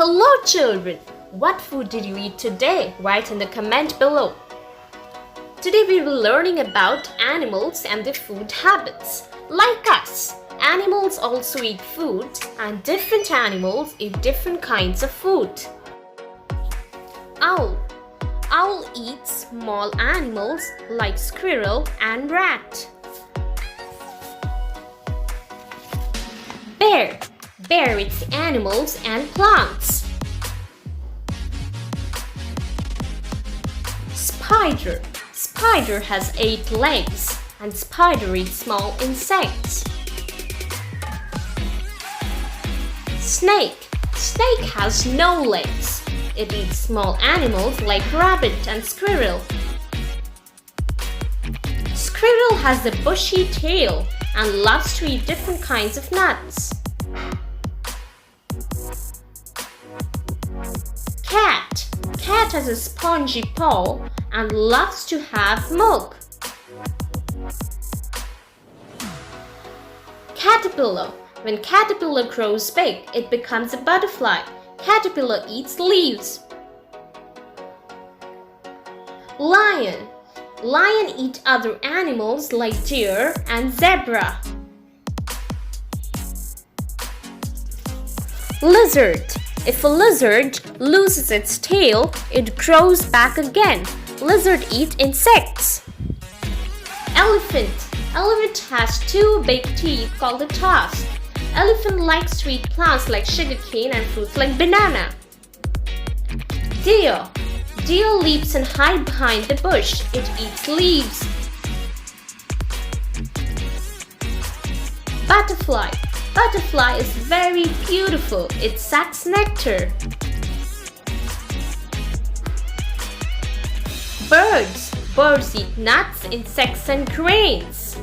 Hello children! What food did you eat today? Write in the comment below. Today we will be learning about animals and their food habits. Like us, animals also eat food and different animals eat different kinds of food. Owl. Owl eats small animals like squirrel and rat. Bear. Bear eats animals and plants. Spider. Spider has 8 legs and spider eats small insects. Snake. Snake has no legs. It eats small animals like rabbit and squirrel. Squirrel has a bushy tail and loves to eat different kinds of nuts. Cat. Cat has a spongy paw and loves to have milk. Caterpillar. When caterpillar grows big, it becomes a butterfly. Caterpillar eats leaves. Lion. Lion eats other animals like deer and zebra. Lizard. If a lizard loses its tail, it grows back again. Lizard eats insects. Elephant. Elephant has 2 big teeth called the tusks. Elephant likes to eat plants like sugarcane and fruits like banana. Deer. Deer leaps and hides behind the bush. It eats leaves. Butterfly. Butterfly is very beautiful. It sucks nectar. Birds. Birds eat nuts, insects and grains.